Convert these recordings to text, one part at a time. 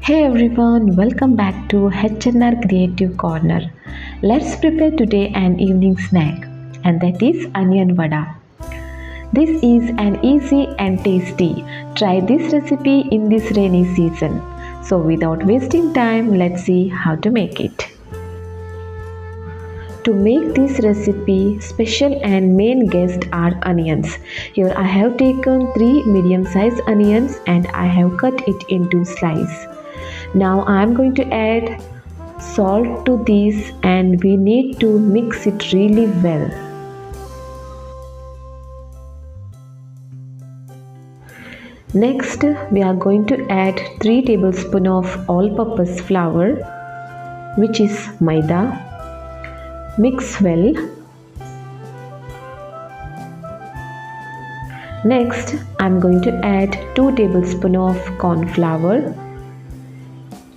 Hey everyone, welcome back to HNR Creative Corner. Let's prepare today an evening snack, and that is onion vada. This is an easy and tasty. Try this recipe in this rainy season. So without wasting time, let's see how to make it. To make this recipe, special and main guest are onions. Here I have taken 3 medium-sized onions and I have cut it into slices. Now I am going to add salt to this and we need to mix it really well. Next we are going to add 3 tablespoons of all-purpose flour, which is maida. Mix well. Next I am going to add 2 tablespoons of corn flour.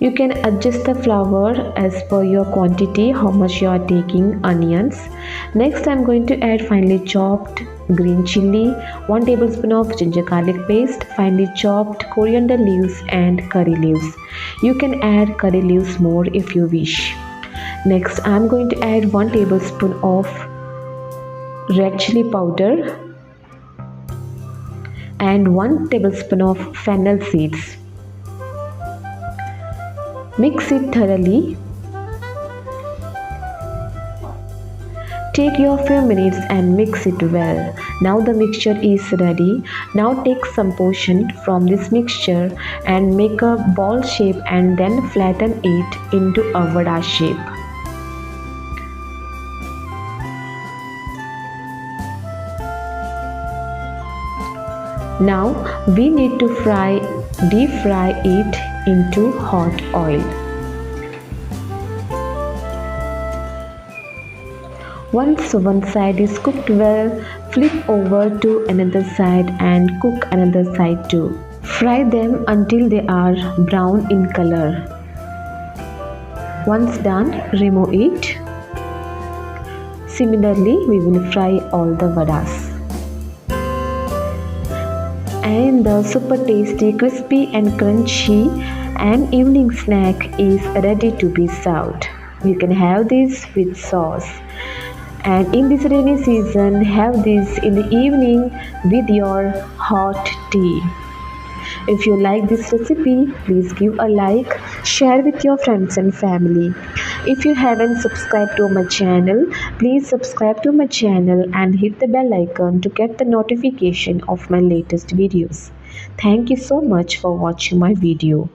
You can adjust the flour as per your quantity, how much you are taking onions. Next I am going to add finely chopped green chilli, 1 tablespoon of ginger garlic paste, finely chopped coriander leaves and curry leaves. You can add curry leaves more if you wish. Next I am going to add 1 tablespoon of red chili powder and 1 tablespoon of fennel seeds. Mix it thoroughly. Take your few minutes and mix it well. Now the mixture is ready. Now take some portion from this mixture and make a ball shape and then flatten it into a vada shape. Now we need to deep fry it into hot oil. Once one side is cooked well, flip over to another side and cook another side too. Fry them until they are brown in color. Once done, remove it. Similarly, we will fry all the vadas. And the super tasty, crispy and crunchy and evening snack is ready to be served. You can have this with sauce. And in this rainy season, have this in the evening with your hot tea. If you like this recipe, please give a like, share with your friends and family. If you haven't subscribed to my channel, please subscribe to my channel and hit the bell icon to get the notification of my latest videos. Thank you so much for watching my video.